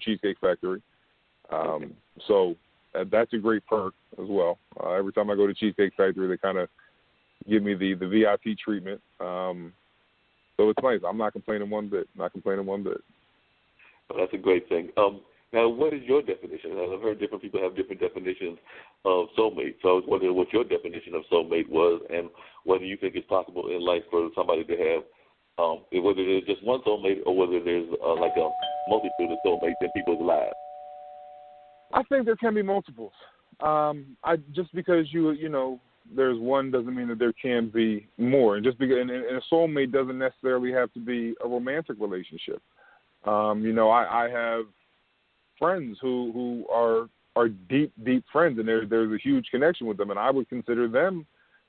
Cheesecake Factory. So that's a great perk as well. Every time I go to Cheesecake Factory, they kind of give me the VIP treatment. So it's nice. I'm not complaining one bit. Well, that's a great thing. Now, what is your definition? I've heard different people have different definitions of soulmate. So I was wondering what your definition of soulmate was, and whether you think it's possible in life for somebody to have, whether there's just one soulmate or whether there's like a multitude of soulmates in people's lives. I think there can be multiples. Just because you know there's one doesn't mean that there can be more. And just because and a soulmate doesn't necessarily have to be a romantic relationship. I have friends who are deep friends, and there's a huge connection with them, and I would consider them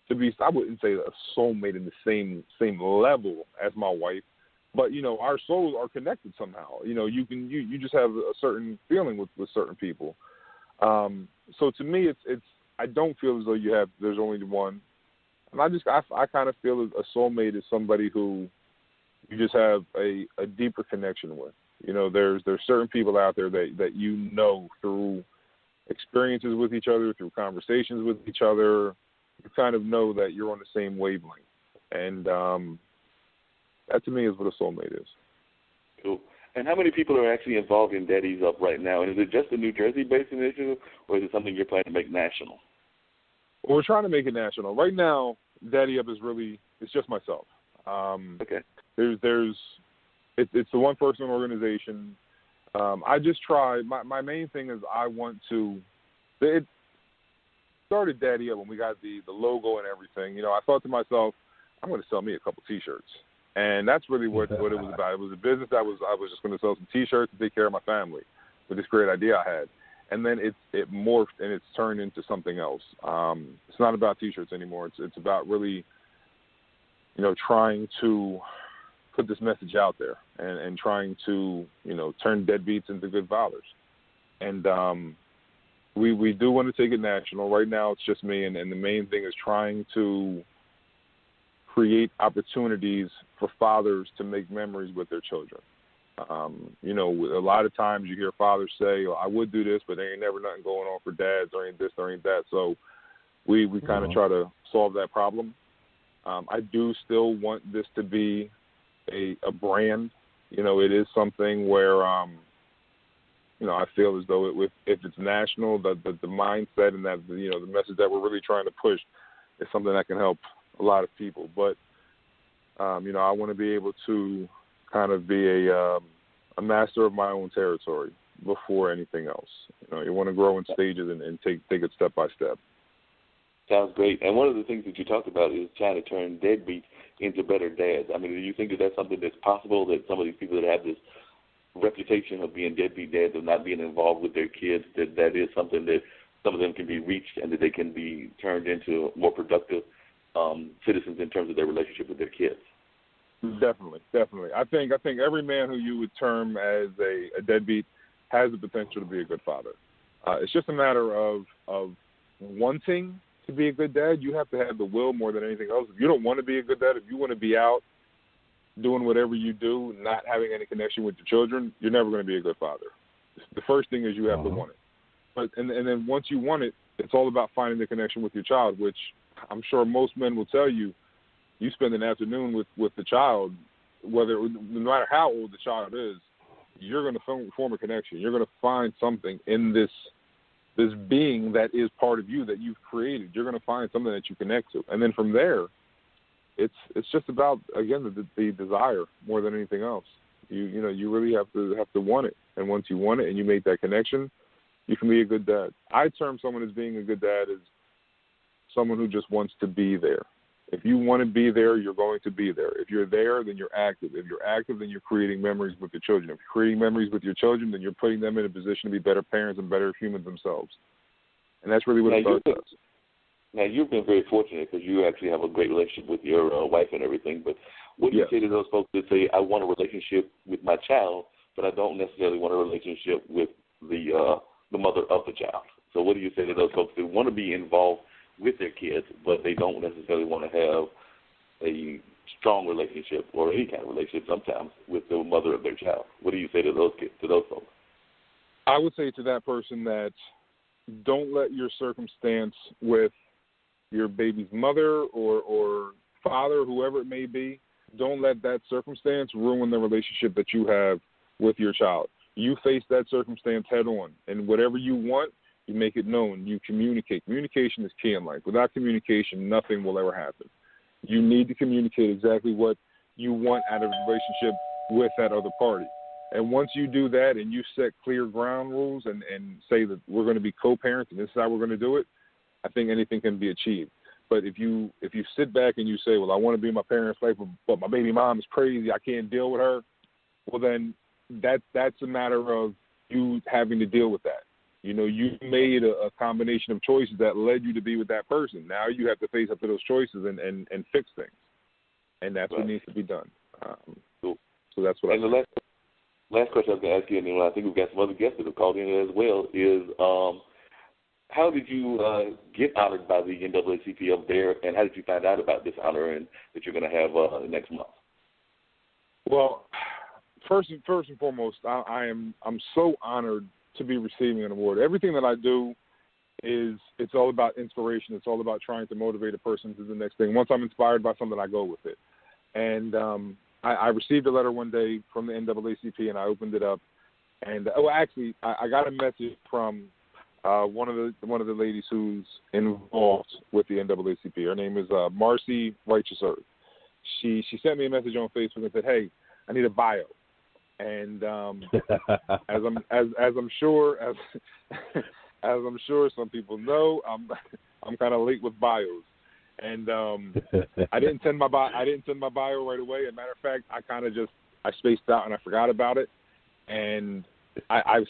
to be, I wouldn't say a soulmate in the same level as my wife, but our souls are connected somehow. You just have a certain feeling with certain people. So to me, it's I don't feel as though there's only one, and I kind of feel a soulmate is somebody who you just have a deeper connection with. There's certain people out there that through experiences with each other, through conversations with each other, you kind of know that you're on the same wavelength. And that to me is what a soulmate is. Cool. And how many people are actually involved in Daddy's Up right now? And is it just a New Jersey-based initiative, or is it something you're planning to make national? Well, we're trying to make it national. Right now, Daddy Up it's just myself. Okay. It's a one-person organization. I just try. My main thing is it started Daddy Up when we got the logo and everything. I thought to myself, I'm going to sell me a couple T-shirts, and that's really what it was about. It was a business I was just going to sell some T-shirts to take care of my family with this great idea I had, and then it morphed and it's turned into something else. It's not about T-shirts anymore. It's about really, trying to put this message out there and trying to, turn deadbeats into good fathers. And we do want to take it national. Right now it's just me, and the main thing is trying to create opportunities for fathers to make memories with their children. A lot of times you hear fathers say, I would do this, but there ain't never nothing going on for dads, or ain't this, or ain't that. So we kind of try to solve that problem. I do still want this to be a brand. It is something where, I feel as though if it's national, the mindset and that, the message that we're really trying to push is something that can help a lot of people. But, I want to be able to kind of be a master of my own territory before anything else. You want to grow in stages and take it step by step. Sounds great. And one of the things that you talked about is trying to turn deadbeats into better dads. I mean, do you think that that's something that's possible, that some of these people that have this reputation of being deadbeat dads, of not being involved with their kids, that is something that some of them can be reached and that they can be turned into more productive citizens in terms of their relationship with their kids? Definitely. I think every man who you would term as a deadbeat has the potential to be a good father. It's just a matter of wanting to be a good dad. You have to have the will more than anything else. If you don't want to be a good dad, if you want to be out doing whatever you do, not having any connection with your children, you're never going to be a good father. The first thing is you have to want it. But and then once you want it, it's all about finding the connection with your child, which I'm sure most men will tell you. You spend an afternoon with the child, no matter how old the child is, you're going to form a connection. You're going to find something in this being that is part of you that you've created. You're going to find something that you connect to, and then from there, it's just about, again, the desire more than anything else. You really have to want it, and once you want it and you make that connection, you can be a good dad. I term someone as being a good dad as someone who just wants to be there. If you want to be there, you're going to be there. If you're there, then you're active. If you're active, then you're creating memories with your children. If you're creating memories with your children, then you're putting them in a position to be better parents and better humans themselves. And that's really what it does. Now, you've been very fortunate because you actually have a great relationship with your wife and everything. But what do you say to those folks that say, I want a relationship with my child, but I don't necessarily want a relationship with the mother of the child? So what do you say to those folks that want to be involved with their kids, but they don't necessarily want to have a strong relationship or any kind of relationship sometimes with the mother of their child? What do you say to those kids, to those folks? I would say to that person that don't let your circumstance with your baby's mother or father, whoever it may be, don't let that circumstance ruin the relationship that you have with your child. You face that circumstance head on, and whatever you want, you make it known. You communicate. Communication is key in life. Without communication, nothing will ever happen. You need to communicate exactly what you want out of a relationship with that other party. And once you do that and you set clear ground rules and say that we're going to be co-parents and this is how we're going to do it, I think anything can be achieved. But if you sit back and you say, well, I want to be in my parents' life, but my baby mom is crazy, I can't deal with her, well, then that's a matter of you having to deal with that. You know, you made a combination of choices that led you to be with that person. Now you have to face up to those choices and fix things. And that's what needs to be done. Cool. So that's what and the last question I was going to ask you, and I think we've got some other guests that have called in as well, is how did you get honored by the NAACP up there, and how did you find out about this honor and that you're going to have next month? Well, first and foremost, I'm so honored to be receiving an award. Everything that I do it's all about inspiration. It's all about trying to motivate a person to the next thing. Once I'm inspired by something, I go with it. And I received a letter one day from the NAACP, and I opened it up. And I got a message from one of the ladies who's involved with the NAACP. Her name is Marcy Righteous Earth. She sent me a message on Facebook and said, "Hey, I need a bio." And as I'm sure some people know, I'm kind of late with bios. And I didn't send my bio right away. As a matter of fact, I spaced out and I forgot about it. And I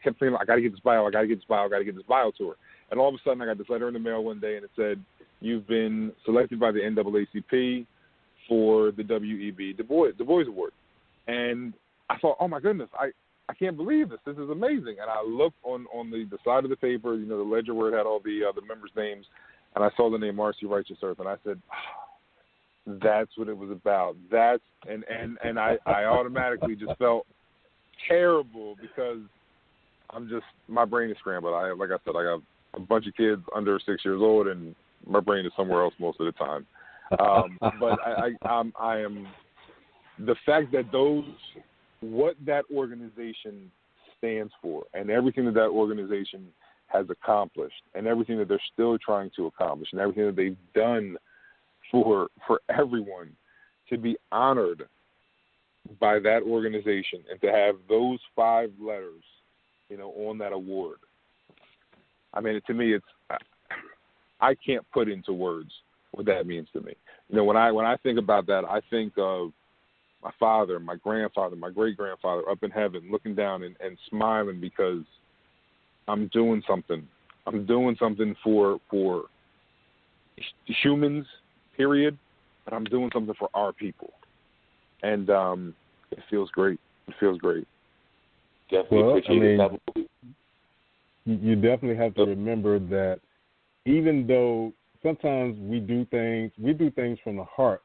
kept thinking, I got to get this bio to her. And all of a sudden, I got this letter in the mail one day, and it said, "You've been selected by the NAACP for the WEB Du Bois Award." And I thought, oh my goodness, I can't believe this. This is amazing. And I looked on the side of the paper, the ledger where it had all the members' names, and I saw the name Marcy Righteous Earth, and I said, oh, that's what it was about. And I automatically just felt terrible because my brain is scrambled. Like I said, I got a bunch of kids under 6 years old, and my brain is somewhere else most of the time. But I am the fact that what that organization stands for and everything that organization has accomplished and everything that they're still trying to accomplish and everything that they've done for everyone, to be honored by that organization and to have those 5 letters, on that award. I mean, to me, I can't put into words what that means to me. When I think about that, I think of my father, my grandfather, my great-grandfather up in heaven looking down and smiling because I'm doing something. I'm doing something for humans, period, but I'm doing something for our people. And it feels great. It feels great. Definitely appreciate it. You definitely have to remember that even though sometimes we do things from the heart,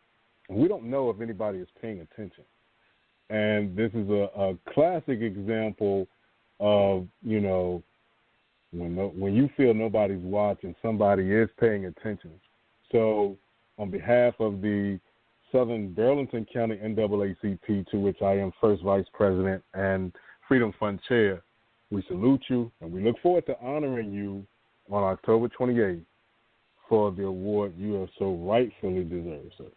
and we don't know if anybody is paying attention. And this is a classic example of, when you feel nobody's watching, somebody is paying attention. So on behalf of the Southern Burlington County NAACP, to which I am first vice president and Freedom Fund chair, we salute you, and we look forward to honoring you on October 28th for the award you have so rightfully deserved, sir.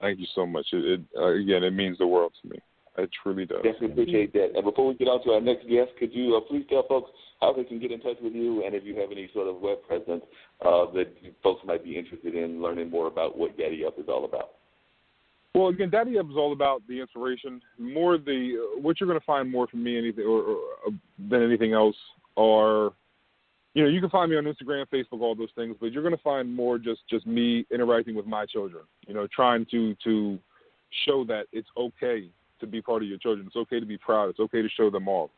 Thank you so much. Again, it means the world to me. It truly does. Definitely appreciate that. And before we get on to our next guest, could you please tell folks how they can get in touch with you, and if you have any sort of web presence that folks might be interested in learning more about what Daddy Up is all about? Well, again, Daddy Up is all about the inspiration. What you're going to find more from me than anything else are, you can find me on Instagram, Facebook, all those things, but you're going to find more just me interacting with my children, trying to show that it's okay to be part of your children. It's okay to be proud. It's okay to show them off.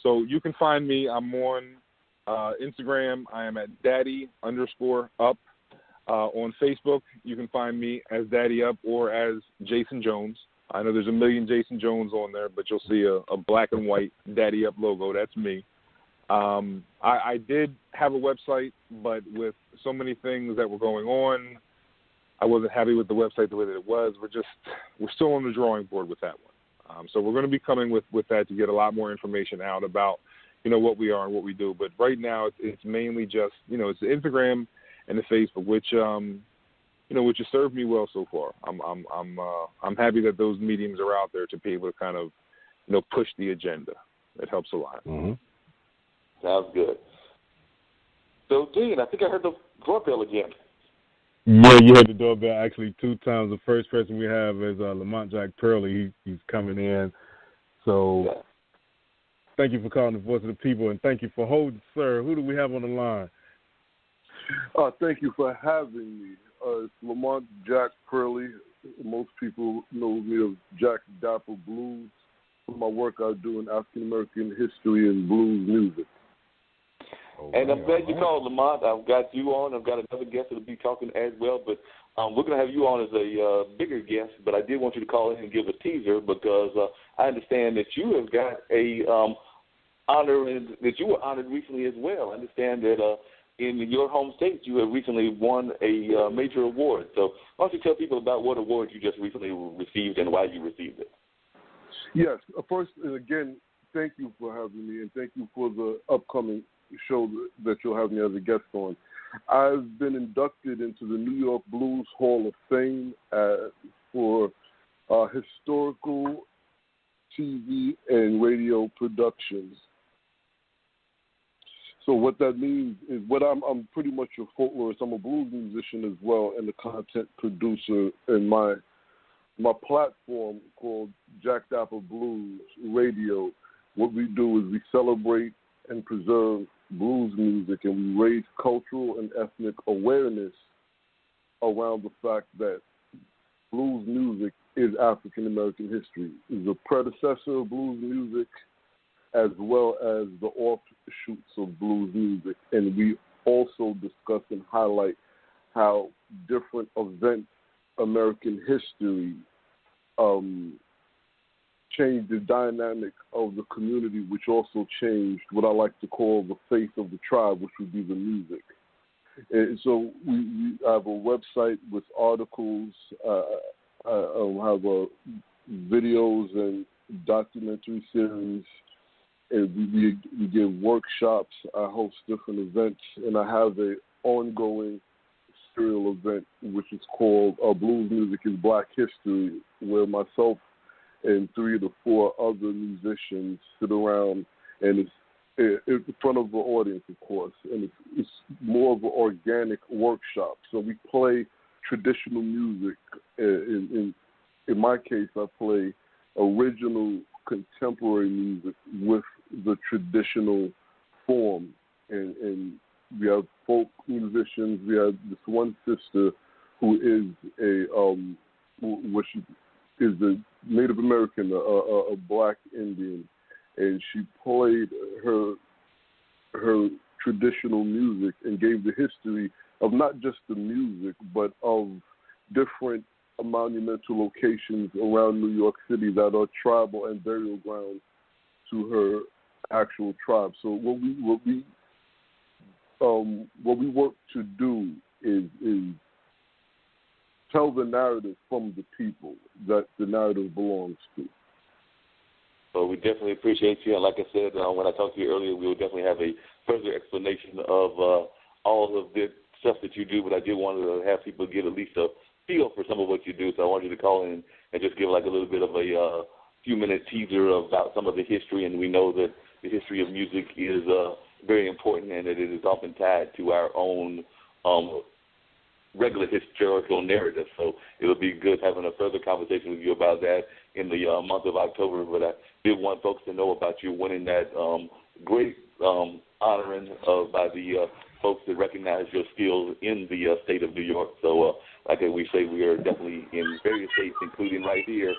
So you can find me. I'm on Instagram. I am at daddy_up. On Facebook, you can find me as Daddy Up or as Jason Jones. I know there's a million Jason Jones on there, but you'll see a black and white Daddy Up logo. That's me. I did have a website, but with so many things that were going on, I wasn't happy with the website the way that it was. We're still on the drawing board with that one. So we're going to be coming with that to get a lot more information out about, what we are and what we do. But right now it's mainly just, it's the Instagram and the Facebook, which has served me well so far. I'm happy that those mediums are out there to be able to kind of, push the agenda. It helps a lot. Mm-hmm. Sounds good. So, Dean, I think I heard the doorbell again. Yeah, you heard the doorbell actually 2 times. The first person we have is Lamont Jack Pearlie. He's coming in. So yeah. Thank you for calling the Voice of the People, and thank you for holding, sir. Who do we have on the line? Thank you for having me. It's Lamont Jack Pearlie. Most people know me as Jack Dapper Blues. For my work I do in African American history and blues music. And I'm glad you called, Lamont. I've got you on. I've got another guest that will be talking as well, but we're going to have you on as a bigger guest, but I did want you to call in and give a teaser because I understand that you have got a honor and that you were honored recently as well. I understand that in your home state you have recently won a major award. So why don't you tell people about what award you just recently received and why you received it? Yes. First, and again, thank you for having me, and thank you for the upcoming show that you'll have me as a guest on. I've been inducted into the New York Blues Hall of Fame for historical TV and radio productions. So what that means is I'm pretty much a folklorist. I'm a blues musician as well and a content producer. And my platform called Jack Dapper Blues Radio, what we do is we celebrate and preserve blues music, and we raise cultural and ethnic awareness around the fact that blues music is African American history. It's a predecessor of blues music as well as the offshoots of blues music. And we also discuss and highlight how different events, American history, changed the dynamic of the community, which also changed what I like to call the faith of the tribe, which would be the music. And so we have a website with articles, have videos and documentary series, and we give workshops. I host different events, and I have an ongoing serial event which is called Blues Music is Black History, where myself and 3 to 4 other musicians sit around, and it's in front of the audience, of course, and it's more of an organic workshop. So we play traditional music. In my case, I play original contemporary music with the traditional form, and we have folk musicians. We have this one sister who is is a Native American, a black Indian, and she played her traditional music and gave the history of not just the music, but of different monumental locations around New York City that are tribal and burial grounds to her actual tribe. So what we work to do is tell the narrative from the people that the narrative belongs to. So we definitely appreciate you. And like I said, when I talked to you earlier, we will definitely have a further explanation of all of the stuff that you do. But I did want to have people get at least a feel for some of what you do. So I wanted you to call in and just give like a little bit of a few-minute teaser about some of the history. And we know that the history of music is very important and that it is often tied to our own regular historical narrative. So it'll be good having a further conversation with you about that in the month of October. But I did want folks to know about you winning that great honoring by the folks that recognize your skills in the state of New York. So like we say, we are definitely in various states, including right here.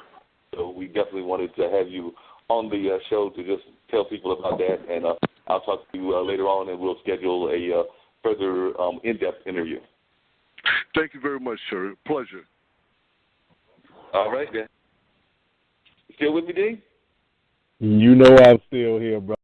So we definitely wanted to have you on the show to just tell people about that. And I'll talk to you later on, and we'll schedule a further in-depth interview. Thank you very much, sir. Pleasure. All right, then. still with me, D? You know I'm still here, bro.